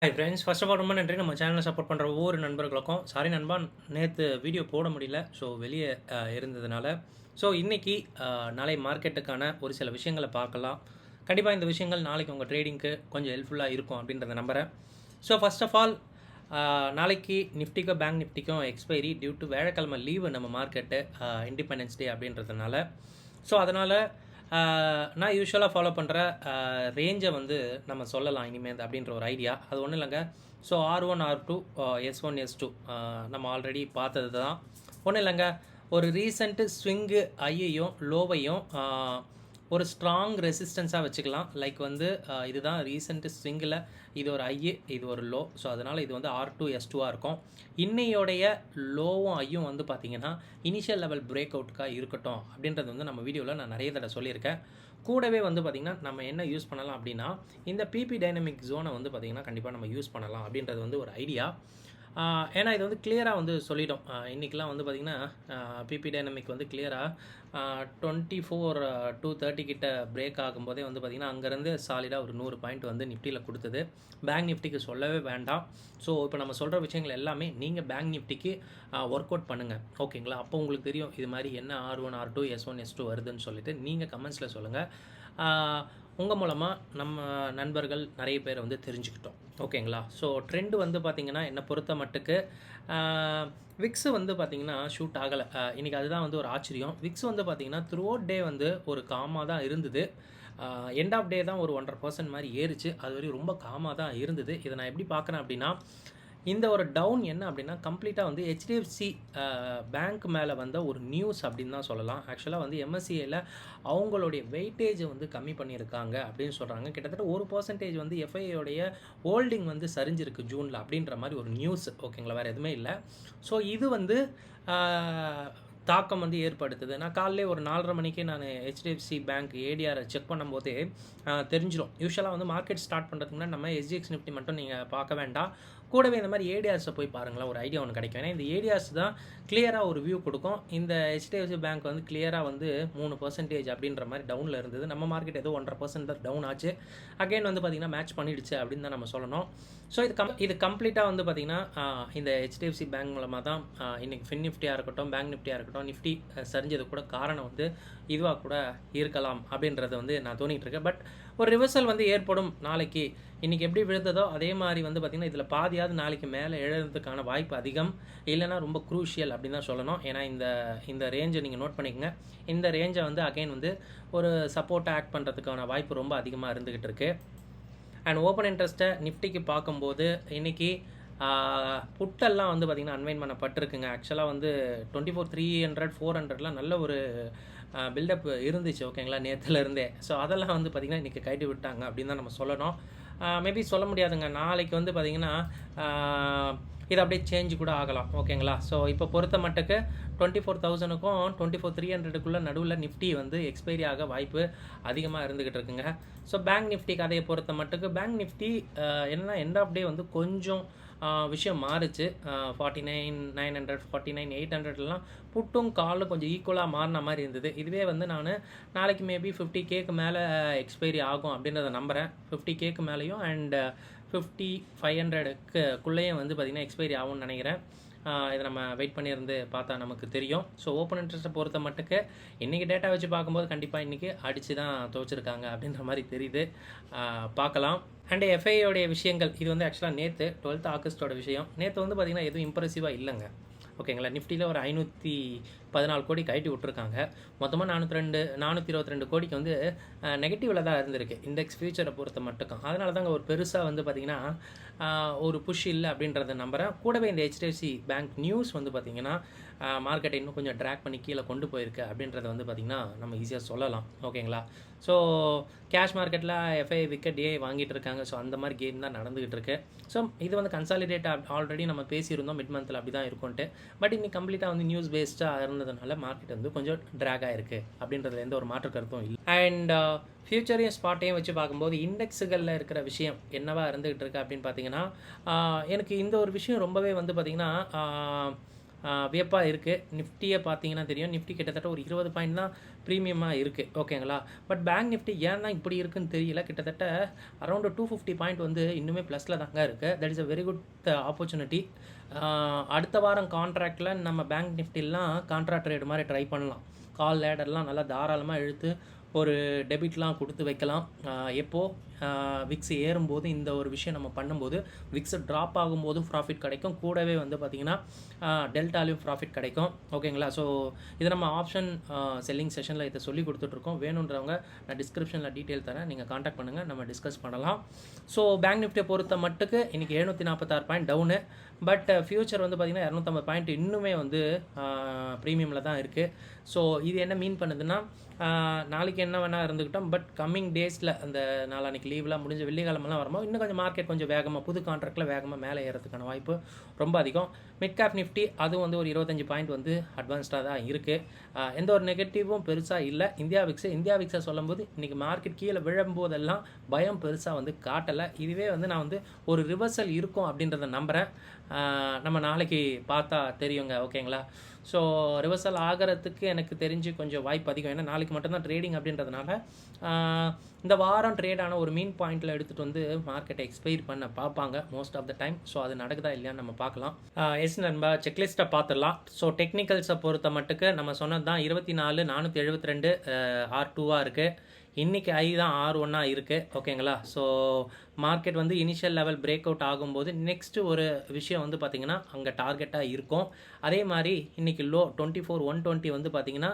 Hi friends, first of all ரொம்ப நன்றி நம்ம சேனலை சப்போர்ட் பண்ணுற ஒவ்வொரு நண்பர்களுக்கும். சாரி நண்பா, நேற்று வீடியோ போட முடியல. ஸோ வெளியே இருந்ததுனால. ஸோ இன்றைக்கி நாளை மார்க்கெட்டுக்கான ஒரு சில விஷயங்களை பார்க்கலாம். கண்டிப்பாக இந்த விஷயங்கள் நாளைக்கு உங்கள் ட்ரேடிங்க்கு கொஞ்சம் ஹெல்ப்ஃபுல்லாக இருக்கும் அப்படின்றத நம்புகிறேன். ஸோ ஃபர்ஸ்ட் ஆஃப் ஆல் நாளைக்கு நிஃப்டிக்கும் பேங்க் நிஃப்டிக்கும் எக்ஸ்பைரி டியூ டு வேலைக்கிழமை லீவு நம்ம மார்க்கெட்டு, இண்டிபெண்டன்ஸ் டே அப்படின்றதுனால. ஸோ அதனால் நான் யூஸ்வலாக ஃபாலோ பண்ணுற ரேஞ்சை வந்து நம்ம சொல்லலாம் இனிமேல் அப்படின்ற ஒரு ஐடியா. அது ஒன்றும் இல்லைங்க. So R1 R2 S1 S2 நம்ம ஆல்ரெடி பார்த்தது தான். ஒன்றும் இல்லைங்க, ஒரு ரீசெண்ட்டு ஸ்விங்கு ஐயையும் லோவையும் ஒரு ஸ்ட்ராங் ரெசிஸ்டன்ஸாக வச்சுக்கலாம். லைக் வந்து இதுதான் ரீசெண்ட் ஸ்விங்கில் இது ஒரு ஐ, இது ஒரு லோ. ஸோ அதனால் இது வந்து R2 S2 இருக்கும். இன்னையோடைய லோவும் ஐயும் வந்து பார்த்திங்கன்னா இனிஷியல் லெவல் பிரேக் அவுட்டுக்காக இருக்கட்டும் அப்படின்றது வந்து நம்ம வீடியோவில் நான் நிறைய தடவை சொல்லியிருக்கேன். கூடவே வந்து பார்த்திங்கன்னா நம்ம என்ன யூஸ் பண்ணலாம் அப்படின்னா, இந்த பிபி டைனமிக் ஜோனை வந்து பார்த்திங்கன்னா கண்டிப்பாக நம்ம யூஸ் பண்ணலாம் அப்படின்றது வந்து ஒரு ஐடியா. ஏன்னா இது வந்து கிளியராக வந்து சொல்லிட்டோம். இன்றைக்கெலாம் வந்து பார்த்திங்கன்னா பிபி டைனமிக் வந்து கிளியராக 24-230 கிட்ட பிரேக் ஆகும்போதே வந்து பார்த்திங்கன்னா அங்கேருந்து சாலிடாக ஒரு 100 பாயிண்ட் வந்து நிஃப்டியில் கொடுத்தது. பேங்க் நிஃப்டிக்கு சொல்லவே வேண்டாம். ஸோ இப்போ நம்ம சொல்கிற விஷயங்கள் எல்லாமே நீங்கள் பேங்க் நிஃப்டிக்கு ஒர்க் அவுட் பண்ணுங்கள், ஓகேங்களா? அப்போ உங்களுக்கு தெரியும் இது மாதிரி என்ன R1 R2 S1 S2 வருதுன்னு சொல்லிட்டு நீங்கள் கமெண்ட்ஸில் சொல்லுங்கள். உங்கள் மூலமாக நம்ம நண்பர்கள் நிறைய பேர் வந்து தெரிஞ்சுக்கிட்டோம், ஓகேங்களா? ஸோ ட்ரெண்டு வந்து பார்த்திங்கன்னா என்னை பொறுத்த மட்டுக்கு விக்ஸு வந்து பார்த்திங்கன்னா ஷூட் ஆகலை. இன்றைக்கி அதுதான் வந்து ஒரு ஆச்சரியம். விக்ஸ் வந்து பார்த்திங்கன்னா த்ரூ அவுட் டே வந்து ஒரு காமாக தான் இருந்தது. எண்ட் ஆஃப் டே தான் ஒரு 1.5% மாதிரி ஏறிச்சு. அது வரையும் ரொம்ப காமாக தான் இருந்தது. இதை நான் எப்படி பார்க்குறேன் அப்படின்னா, இந்த ஒரு டவுன் என்ன அப்படின்னா கம்ப்ளீட்டாக வந்து ஹெச்டிஎஃப்சி பேங்க் மேலே வந்த ஒரு நியூஸ் அப்படின்னு தான் சொல்லலாம். ஆக்சுவலாக வந்து எம்எஸ்சியில் அவங்களுடைய வெயிட்டேஜை வந்து கம்மி பண்ணியிருக்காங்க அப்படின்னு சொல்கிறாங்க. கிட்டத்தட்ட 1% வந்து எஃப்ஐயோடைய ஹோல்டிங் வந்து சரிஞ்சிருக்கு ஜூனில் அப்படின்ற மாதிரி ஒரு நியூஸ், ஓகேங்களா? வேறு எதுவுமே இல்லை. ஸோ இது வந்து தாக்கம் வந்து ஏற்படுத்துது. நான் காலையிலே ஒரு 4:30 மணிக்கே நான் ஹெச்டிஎஃப்சி பேங்க் ஏடிஆரை செக் பண்ணும்போதே தெரிஞ்சிடும். யூஸ்வலாக வந்து மார்க்கெட் ஸ்டார்ட் பண்ணுறதுக்கு முன்னாடி நம்ம எஸ்ஜிஎக்ஸ் நிஃப்டி மட்டும் நீங்கள் பார்க்க வேண்டாம், கூடவே இந்த மாதிரி ஏடிஆர்ஸை போய் பாருங்களேன், ஒரு ஐடியா ஒன்று கிடைக்கும். ஏன்னா இந்த ஏடிஆர்ஸ் தான் கிளியராக ஒரு வியூ கொடுக்கும். இந்த ஹெச்டிஎஃப்சி பேங்க் வந்து கிளியராக வந்து 3% அப்படின்ற மாதிரி டவுனில் இருந்தது. நம்ம மார்க்கெட் ஏதோ 1.5% தான் டவுன் ஆச்சு. அகைன் வந்து பார்த்திங்கன்னா மேட்ச் பண்ணிடுச்சு அப்படின்னு தான் நம்ம சொல்லணும். ஸோ இது கம்ப்ளீட்டாக வந்து பார்த்திங்கன்னா இந்த ஹெச்டிஎஃப்சி பேங்க் மூலமாக தான் இன்றைக்கி ஃபின் நிஃப்டியாக இருக்கட்டும், பேங்க் நிஃப்டியாக இருக்கட்டும், நிஃப்டி சரிஞ்சது கூட காரணம் வந்து இதுவாக கூட இருக்கலாம் அப்படின்றத வந்து நான் தோணிகிட்டு இருக்கேன். பட் ஒரு ரிவர்சல் வந்து ஏற்படும் நாளைக்கு. இன்றைக்கி எப்படி விழுந்ததோ அதே மாதிரி வந்து பார்த்திங்கன்னா இதில் பாதியாவது நாளைக்கு மேலே எழுறதுக்கான வாய்ப்பு அதிகம், இல்லைனா ரொம்ப க்ரூஷியல் அப்படின்னு தான் சொல்லணும். ஏன்னா இந்த ரேஞ்சை நீங்கள் நோட் பண்ணிக்கோங்க. இந்த ரேஞ்சை வந்து அகைன் வந்து ஒரு சப்போர்ட்டாக ஆக்ட் பண்ணுறதுக்கான வாய்ப்பு ரொம்ப அதிகமாக இருந்துக்கிட்டு இருக்குது. அண்ட் ஓப்பன் இன்ட்ரெஸ்ட்டை நிஃப்டிக்கு பார்க்கும்போது இன்றைக்கி புட்டெல்லாம் வந்து பார்த்திங்கன்னா அன்வைன் பண்ணப்பட்டிருக்குங்க. ஆக்சுவலாக வந்து 24,300 400லாம் நல்ல ஒரு பில்டப் இருந்துச்சு, ஓகேங்களா, நேற்றுலேருந்தே. ஸோ அதெல்லாம் வந்து பார்த்திங்கன்னா இன்றைக்கி கைட்டு விட்டாங்க அப்படின்னு தான் நம்ம சொல்லணும். மேபி சொல்ல முடியாதுங்க, நாளைக்கு வந்து பார்த்திங்கன்னா இது அப்படியே சேஞ்ச் கூட ஆகலாம், ஓகேங்களா? ஸோ இப்போ பொறுத்த மட்டுக்கு 24,000க்கும் 24,300க்குள்ளே நடுவில் நிஃப்டி வந்து எக்ஸ்பைரி ஆக வாய்ப்பு அதிகமாக இருந்துக்கிட்டு இருக்குங்க. ஸோ பேங்க் நிஃப்டி கதையை பொறுத்த மட்டுக்கு பேங்க் நிஃப்டி என்னென்னா எண்ட் ஆஃப் டே வந்து கொஞ்சம் விஷயம் மாறுச்சு. 49,900 49,800லாம் புட்டும் காலும் கொஞ்சம் ஈக்குவலாக மாறின மாதிரி இருந்தது. இதுவே வந்து நான் நாளைக்கு மேபி 50Kக்கு மேலே எக்ஸ்பைரி ஆகும் அப்படின்றத நம்புகிறேன். 50Kக்கு மேலேயும் அண்ட் 50,500க்குள்ளேயும் வந்து பார்த்திங்கன்னா எக்ஸ்பைரி ஆகும்னு நினைக்கிறேன். இதை நம்ம வெயிட் பண்ணியிருந்து பார்த்தா நமக்கு தெரியும். ஸோ ஓப்பன் இன்ட்ரெஸ்ட்டை பொறுத்த மட்டுக்கு இன்றைக்கி டேட்டா வச்சு பார்க்கும்போது கண்டிப்பாக இன்றைக்கி அடித்து தான் துவச்சிருக்காங்க அப்படின்ற மாதிரி தெரியுது. பார்க்கலாம். அண்ட் எஃப்ஐயோடைய விஷயங்கள் இது வந்து ஆக்சுவலாக நேற்று 12th ஆகஸ்ட்டோட விஷயம். நேற்று வந்து பார்த்திங்கன்னா எதுவும் இம்ப்ரெசிவாக இல்லைங்க, ஓகேங்களா? நிஃப்டியில் ஒரு 514 கோடி கைட்டி விட்ருக்காங்க. மொத்தமாக 422 கோடிக்கு வந்து நெகட்டிவில் தான் இருந்திருக்கு இண்டெக்ஸ் ஃபியூச்சரை பொறுத்த மட்டுக்கும். அதனால தாங்க ஒரு பெருசாக வந்து பார்த்திங்கன்னா ஒரு புஷ் இல்லை அப்படின்றத நம்புகிறேன். கூடவே இந்த ஹெச்டிஎஃப்சி பேங்க் நியூஸ் வந்து பார்த்திங்கன்னா மார்க்கெட்டை இன்னும் கொஞ்சம் ட்ராக் பண்ணி கீழே கொண்டு போயிருக்கு அப்படின்றத வந்து பார்த்திங்கன்னா நம்ம ஈஸியாக சொல்லலாம், ஓகேங்களா? ஸோ கேஷ் மார்க்கெட்டில் எஃப்ஐ விக்கெட் ஏ வாங்கிட்டு இருக்காங்க. ஸோ அந்த மாதிரி கேம் தான் நடந்துகிட்டு இருக்கு. ஸோ இது வந்து கன்சாலிடேட் ஆல்ரெடி நம்ம பேசியிருந்தோம் மிட் மந்தில் அப்படி தான் இருக்கும்ட்டு. பட் இன்னைக்கு கம்ப்ளீட்டாக வந்து நியூஸ் பேஸ்டாக இருந்ததுனால மார்க்கெட் வந்து கொஞ்சம் ட்ராக் ஆகிருக்கு அப்படின்றதுல எந்த ஒரு மாற்று கருத்தும் இல்லை. அண்ட் ஃபியூச்சரையும் ஸ்பாட்டையும் வச்சு பார்க்கும்போது இண்டெக்ஸுகளில் இருக்கிற விஷயம் என்னவா இருந்துகிட்டு இருக்கு அப்படின்னு பார்த்தீங்கன்னா எனக்கு இந்த ஒரு விஷயம் ரொம்பவே வந்து பார்த்திங்கன்னா வியப்பாக இருக்குது. நிஃப்டியை பார்த்தீங்கன்னா தெரியும், நிஃப்டி கிட்டத்தட்ட ஒரு 20 பாயிண்ட் தான் ப்ரீமியமாக இருக்குது. ஓகேங்களா. பட் பேங்க் நிஃப்டி ஏன் தான் இப்படி இருக்குன்னு தெரியல. கிட்டத்தட்ட அரௌண்ட் 250 பாயிண்ட் வந்து இன்னுமே ப்ளஸில் தாங்க இருக்குது. That is a very good opportunity. அடுத்த வாரம் கான்ட்ராக்டில் நம்ம பேங்க் நிஃப்டிலாம் கான்ட்ராக்ட் ட்ரேட் மாதிரி ட்ரை பண்ணலாம். கால் லேடர்லாம் நல்லா தாராளமாக இழுத்து ஒரு டெபிட்லாம் கொடுத்து வைக்கலாம். எப்போது விக்ஸ் ஏறும்போது இந்த ஒரு விஷயம் நம்ம பண்ணும்போது விக்ஸ் ட்ராப் ஆகும்போது ப்ராஃபிட் கிடைக்கும், கூடவே வந்து பார்த்திங்கன்னா டெல்டாலையும் ப்ராஃபிட் கிடைக்கும். ஓகேங்களா. ஸோ இதை நம்ம ஆப்ஷன் செல்லிங் செஷனில் இதை சொல்லி கொடுத்துட்ருக்கோம். வேணுன்றவங்க நான் டிஸ்கிரிப்ஷனில் டீட்டெயில் தரேன், நீங்கள் காண்டாக்ட் பண்ணுங்கள், நம்ம டிஸ்கஸ் பண்ணலாம். ஸோ பேங்க் நிஃப்டியை பொறுத்த மட்டுக்கு இன்றைக்கி 746 பாயிண்ட் டவுனு. பட் ஃபியூச்சர் வந்து பார்த்திங்கன்னா 250 பாயிண்ட் இன்னுமே வந்து ப்ரீமியமில் தான் இருக்குது. ஸோ இது என்ன மீன் பண்ணுதுன்னா, நாளைக்கு என்ன வேணால் இருந்துக்கிட்டோம், பட் கம்மிங் டேஸில் அந்த நாளானிக்கு லீவ்லாம் முடிஞ்ச வெள்ளிக்கிழமெல்லாம் வரும்போது இன்னும் கொஞ்சம் மார்க்கெட் கொஞ்சம் வேகமாக புது கான்ட்ராக்டில் வேகமாக மேலே ஏறதுக்கான வாய்ப்பு ரொம்ப அதிகம். மிட் கேப் நிஃப்டி அதுவும் வந்து ஒரு 25 பாயிண்ட் வந்து அட்வான்ஸ்டாக தான் இருக்குது. எந்த ஒரு நெகட்டிவும் பெருசாக இல்லை. இந்தியா விக்ஸை சொல்லும்போது இன்றைக்கி மார்க்கெட் கீழே விழும்போதெல்லாம் பயம் பெருசாக வந்து காட்டலை. இதுவே வந்து நான் வந்து ஒரு ரிவர்சல் இருக்கும் அப்படின்றத நம்புகிறேன். நம்ம நாளைக்கு பார்த்தா தெரியுங்க. ஓகேங்களா. ஸோ ரிவர்சல் ஆகிறதுக்கு எனக்கு தெரிஞ்சு கொஞ்சம் வாய்ப்பு அதிகம். ஏன்னா நாளைக்கு மட்டும்தான் ட்ரேடிங் அப்படின்றதுனால இந்த வாரம் ட்ரேடான ஒரு மீன் பாயிண்டில் எடுத்துகிட்டு வந்து மார்க்கெட்டை எக்ஸ்பைர் பண்ண பார்ப்பாங்க most of the time. So அது நடக்குதா இல்லையான்னு நம்ம பார்க்கலாம். நம்ம செக்லிஸ்ட்டை பார்த்துடலாம். ஸோ டெக்னிக்கல்ஸை பொறுத்த மட்டுக்கு நம்ம சொன்னது தான் 24,472 R2 இருக்குது. இன்றைக்கி ஐ தான் R1 இருக்குது. ஓகேங்களா. ஸோ மார்க்கெட் வந்து இனிஷியல் லெவல் பிரேக் அவுட் ஆகும்போது நெக்ஸ்ட்டு ஒரு விஷயம் வந்து பார்த்திங்கன்னா அங்கே டார்கெட்டாக இருக்கும். அதே மாதிரி இன்றைக்கி லோ 24,120 வந்து பார்த்திங்கன்னா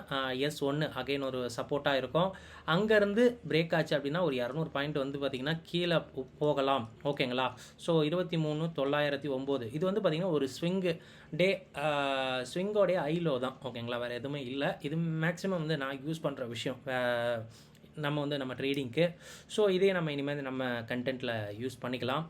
S1 அகைன் ஒரு சப்போர்ட்டாக இருக்கும். அங்கேருந்து பிரேக் ஆச்சு அப்படின்னா ஒரு 200 பாயிண்ட் வந்து பார்த்திங்கன்னா கீழே போகலாம். ஓகேங்களா. ஸோ 23,909 இது வந்து பார்த்திங்கன்னா ஒரு ஸ்விங்கோடைய ஐலோ தான். ஓகேங்களா. வேறு எதுவுமே இல்லை. இது மேக்ஸிமம் வந்து நான் யூஸ் பண்ணுற விஷயம் நம்ம ட்ரேடிங்க்கு. ஸோ இதே நம்ம இனிமேல் நம்ம கண்டென்ட்டில் யூஸ் பண்ணிக்கலாம்.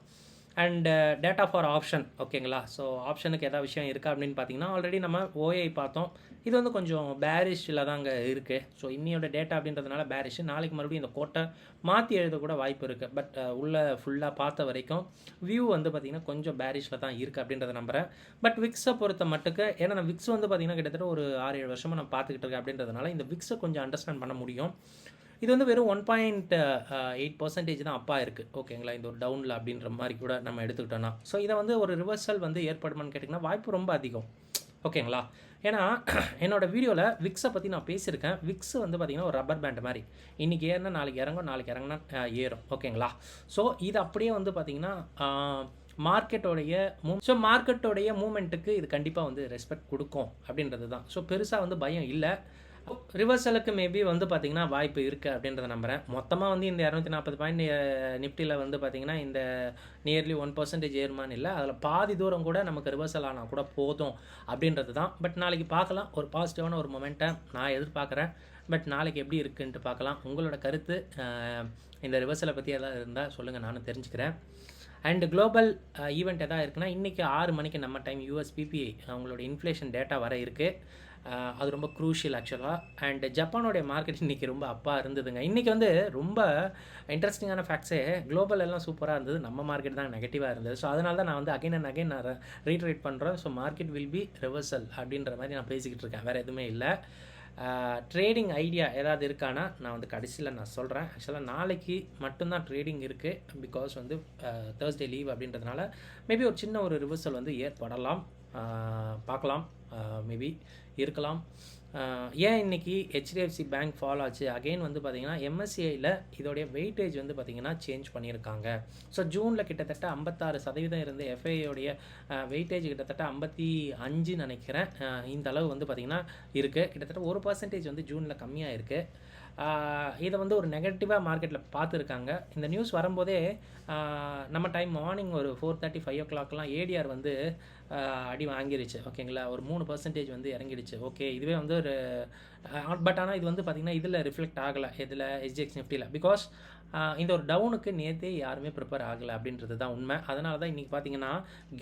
And data for option. ஓகேங்களா. ஸோ ஆப்ஷனுக்கு எதாவது விஷயம் இருக்கா அப்படின்னு பார்த்தீங்கன்னா ஆல்ரெடி நம்ம ஓஐ பார்த்தோம். இது வந்து கொஞ்சம் பேரிஷில் தாங்க இருக்குது. ஸோ இன்னையோட டேட்டா அப்படின்றதுனால பேரிஷ். நாளைக்கு மறுபடியும் இந்த கோட்டை மாற்றி எழுதக்கூட வாய்ப்பு இருக்குது. பட் உள்ளே ஃபுல்லாக பார்த்த வரைக்கும் வியூ வந்து பார்த்திங்கன்னா கொஞ்சம் பேரிஷில் தான் இருக்குது அப்படின்றத நம்புகிறேன். பட் விக்ஸை பொறுத்த மட்டுக்கு, ஏன்னா நான் விக்ஸ் வந்து பார்த்திங்கன்னா கிட்டத்தட்ட ஒரு 6-7 வருஷமாக நான் பார்த்துக்கிட்டு இருக்கேன் அப்படின்றதுனால இந்த விக்ஸை கொஞ்சம் அண்டர்ஸ்டாண்ட் பண்ண முடியும். இது வந்து வெறும் 1.8% தான் அப்பா இருக்குது. ஓகேங்களா. இந்த ஒரு டவுனில் அப்படின்ற மாதிரி கூட நம்ம எடுத்துக்கிட்டோன்னா, ஸோ இதை வந்து ஒரு ரிவர்சல் வந்து ஏற்படுமான்னு கேட்டிங்கன்னா வாய்ப்பு ரொம்ப அதிகம். ஓகேங்களா. ஏன்னா என்னோடய வீடியோவில் விக்ஸை பற்றி நான் பேசியிருக்கேன். விக்ஸ் வந்து பார்த்திங்கன்னா ஒரு ரப்பர் பேண்ட் மாதிரி, இன்றைக்கி ஏறினா நாளைக்கு இறங்கும், நாளைக்கு இறங்கினா ஏறும். ஓகேங்களா. ஸோ இது அப்படியே வந்து பார்த்திங்கன்னா மார்க்கெட்டோடைய மூமெண்ட்டுக்கு இது கண்டிப்பாக வந்து ரெஸ்பெக்ட் கொடுக்கும் அப்படின்றது தான். ஸோ பெருசாக வந்து பயம் இல்லை. ரிவர்சலுக்கு மேபி வந்து பார்த்திங்கன்னா வாய்ப்பு இருக்குது அப்படின்றத நம்புகிறேன். மொத்தமாக வந்து இந்த 240 பாயிண்ட் நிஃப்டியில் வந்து பார்த்திங்கன்னா இந்த நியர்லி 1% ஏறுமான்னு இல்லை, அதில் பாதி தூரம் கூட நமக்கு ரிவர்சல் ஆனால் கூட போதும் அப்படின்றது தான். பட் நாளைக்கு பார்க்கலாம். ஒரு பாசிட்டிவான ஒரு மொமெண்ட்டை நான் எதிர்பார்க்குறேன். பட் நாளைக்கு எப்படி இருக்குன்ட்டு பார்க்கலாம். உங்களோட கருத்து இந்த ரிவர்சலை பற்றி எதாவது இருந்தால் சொல்லுங்கள், நானும் தெரிஞ்சுக்கிறேன். அண்ட் குளோபல் ஈவெண்ட் எதாவது இருக்குன்னா இன்றைக்கி 6 மணிக்கு நம்ம டைம் US PPI அவங்களோட இன்ஃப்ளேஷன் டேட்டா வர இருக்குது. அது ரொம்ப க்ரூஷியல் ஆக்சுவலாக. அண்ட் ஜப்பானோடைய மார்க்கெட் இன்றைக்கி ரொம்ப இருந்ததுங்க. இன்றைக்கி வந்து ரொம்ப இன்ட்ரெஸ்டிங்கான ஃபேக்ட்ஸே, குளோபல் எல்லாம் சூப்பராக இருந்தது, நம்ம மார்க்கெட் தான் நெகட்டிவாக இருந்தது. ஸோ அதனால தான் நான் வந்து அகைன் அண்ட் அகைன் நான் ரீட்ரேட் பண்ணுறேன். So market will be reversal அப்படின்ற மாதிரி நான் பேசிக்கிட்டு இருக்கேன். வேறு எதுவுமே இல்லை. ட்ரேடிங் ஐடியா ஏதாவது இருக்கானா நான் வந்து கடைசியில் நான் சொல்கிறேன். ஆக்சுவலாக நாளைக்கு மட்டும்தான் ட்ரேடிங் இருக்குது. பிகாஸ் வந்து தேர்ஸ்டே லீவ் அப்படின்றதுனால மேபி ஒரு சின்ன ஒரு ரிவர்சல் வந்து ஏற்படலாம். பார்க்கலாம். மேபி இருக்கலாம். ஏன் இன்றைக்கி HDFC பேங்க் ஃபால் ஆச்சு அகெயின் வந்து பார்த்திங்கன்னா MSCIயில் இதோடைய வெயிட்டேஜ் வந்து பார்த்திங்கன்னா சேஞ்ச் பண்ணியிருக்காங்க. ஸோ ஜூனில் கிட்டத்தட்ட 56% இருந்த FIOடைய வெயிட்டேஜ் கிட்டத்தட்ட 55 நினைக்கிறேன். இந்த அளவு வந்து பார்த்திங்கன்னா இருக்குது. கிட்டத்தட்ட 1% வந்து ஜூனில் கம்மியாக இருக்குது. இதை வந்து ஒரு நெகட்டிவாக மார்க்கெட்டில் பார்த்துருக்காங்க. இந்த நியூஸ் வரும்போதே நம்ம டைம் மார்னிங் ஒரு 4:30 5 o'clockலாம் ADR வந்து அடி வாங்கிருச்சு. ஓகேங்களா. ஒரு 3% வந்து இறங்கிடுச்சு. ஓகே, இதுவே வந்து ஒரு பட் ஆனால் இது வந்து பார்த்திங்கன்னா இதில் ரிஃப்ளெக்ட் ஆகலை, இதில் SGX நிஃப்டியில். பிகாஸ் இந்த ஒரு டவுனுக்கு நேற்றே யாருமே ப்ரிப்பேர் ஆகலை அப்படின்றது தான் உண்மை. அதனால தான் இன்றைக்கி பார்த்திங்கன்னா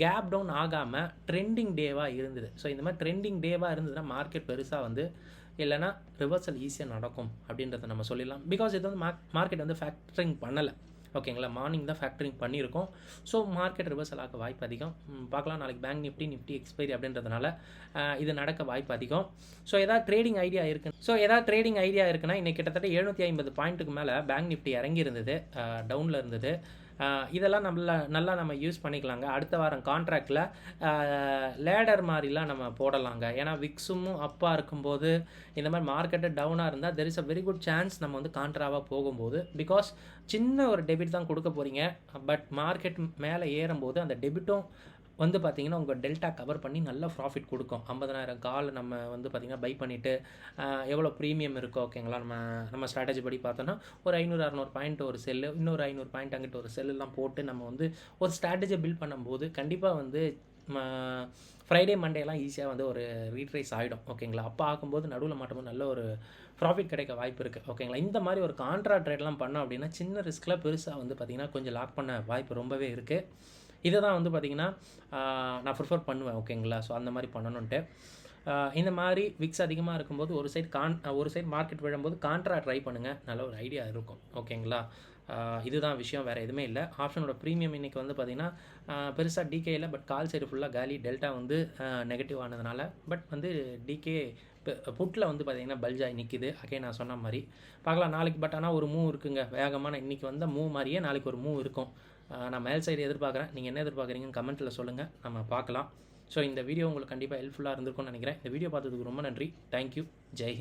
கேப் டவுன் ஆகாமல் ட்ரெண்டிங் டேவாக இருந்தது. ஸோ இந்த மாதிரி ட்ரெண்டிங் டேவாக இருந்ததுன்னா மார்க்கெட் பெருசாக வந்து இல்லைனா ரிவர்சல் ஈஸியாக நடக்கும் அப்படின்றத நம்ம சொல்லிடலாம். பிகாஸ் இது வந்து மார்க்கெட் வந்து ஃபேக்டரிங் பண்ணலை. ஓகேங்களா. மார்னிங் தான் ஃபேக்டரிங் பண்ணியிருக்கோம். ஸோ மார்க்கெட் ரிவர்சல் ஆக வாய்ப்பு அதிகம். பார்க்கலாம் நாளைக்கு பேங்க் நிஃப்டி எக்ஸ்பைரி அப்படின்றதுனால இது நடக்க வாய்ப்பு அதிகம். ஸோ ஏதாவது ட்ரேடிங் ஐடியா இருக்குன்னா இன்றைக்கி கிட்டத்தட்ட 750 பாயிண்ட்டுக்கு மேலே பேங்க் நிஃப்டி இறங்கி இருந்தது, டவுனில் இருந்தது. இதெல்லாம் நல்லா நம்ம யூஸ் பண்ணிக்கலாங்க. அடுத்த வாரம் கான்ட்ராக்டில் லேடர் மாதிரிலாம் நம்ம போடலாங்க. ஏன்னா விக்ஸும் அப்பாக இருக்கும்போது இந்த மாதிரி மார்க்கெட்டு டவுனாக இருந்தால் there is a very good chance நம்ம வந்து கான்ட்ராவாக போகும்போது, பிகாஸ் சின்ன ஒரு டெபிட் தான் கொடுக்க போகிறீங்க. பட் மார்க்கெட் மேலே ஏறும்போது அந்த டெபிட்டும் வந்து பார்த்திங்கன்னா உங்கள் டெல்டா கவர் பண்ணி நல்ல ப்ராஃபிட் கொடுக்கும். 50,000 கால் நம்ம வந்து பார்த்திங்கன்னா பை பண்ணிவிட்டு எவ்வளோ ப்ரீமியம் இருக்கோ, ஓகேங்களா. நம்ம ஸ்ட்ராட்டஜி படி பார்த்தோன்னா ஒரு 500-600 பாயிண்ட் ஒரு செல்லு, இன்னொரு 500 பாயிண்ட் அங்கிட்ட ஒரு செல்லுலாம் போட்டு நம்ம வந்து ஒரு ஸ்ட்ராட்டஜியை பில்ட் பண்ணும்போது கண்டிப்பாக வந்து ஃப்ரைடே மண்டேலாம் ஈஸியாக வந்து ஒரு ரீட்ரேஸ் ஆகிடும், ஓகேங்களா. அப்போ ஆகும்போது நடுவில் மாட்டும்போது நல்ல ஒரு ப்ராஃபிட் கிடைக்க வாய்ப்பு இருக்குது, ஓகேங்களா. இந்த மாதிரி ஒரு கான்ட்ரா ட்ரேட்லாம் பண்ணோம் அப்படின்னா சின்ன ரிஸ்கில் பெருசாக வந்து பார்த்திங்கன்னா கொஞ்சம் லாக் பண்ண வாய்ப்பு ரொம்பவே இருக்குது. இதை தான் வந்து பார்த்திங்கன்னா நான் ப்ரிஃபர் பண்ணுவேன், ஓகேங்களா. ஸோ அந்த மாதிரி பண்ணணுன்ட்டு இந்த மாதிரி விக்ஸ் அதிகமாக இருக்கும்போது ஒரு சைடு மார்க்கெட் விழும்போது கான்ட்ரா ட்ரை பண்ணுங்கள், நல்ல ஒரு ஐடியா இருக்கும், ஓகேங்களா. இதுதான் விஷயம், வேறு எதுவுமே இல்லை. ஆப்ஷனோட ப்ரீமியம் இன்றைக்கி வந்து பார்த்திங்கன்னா பெருசாக டிகே இல்லை, பட் கால் சைடு ஃபுல்லாக காலி. டெல்டா வந்து நெகட்டிவ் ஆனதுனால, பட் வந்து டிகே புட்டில் வந்து பார்த்திங்கன்னா பல்ஜாய் நிற்கிது. அகே நான் சொன்ன மாதிரி பார்க்கலாம் நாளைக்கு. பட் ஆனால் ஒரு மூவ் இருக்குங்க வேகமான, இன்றைக்கி வந்த மூவ் மாதிரியே நாளைக்கு ஒரு மூவ் இருக்கும். நான் மேல் சைடு எதிர்பார்க்குறேன். நீங்கள் என்ன எதிர்பார்க்குறீங்கன்னு கமெண்ட்டில் சொல்லுங்கள், நம்ம பார்க்கலாம். ஸோ இந்த வீடியோ உங்களுக்கு கண்டிப்பாக ஹெல்ப்ஃபுல்லாக இருந்திருக்கும்னு நினைக்கிறேன். இந்த வீடியோ பார்த்ததுக்கு ரொம்ப நன்றி. தேங்க்யூ. ஜெய் ஹிந்த்.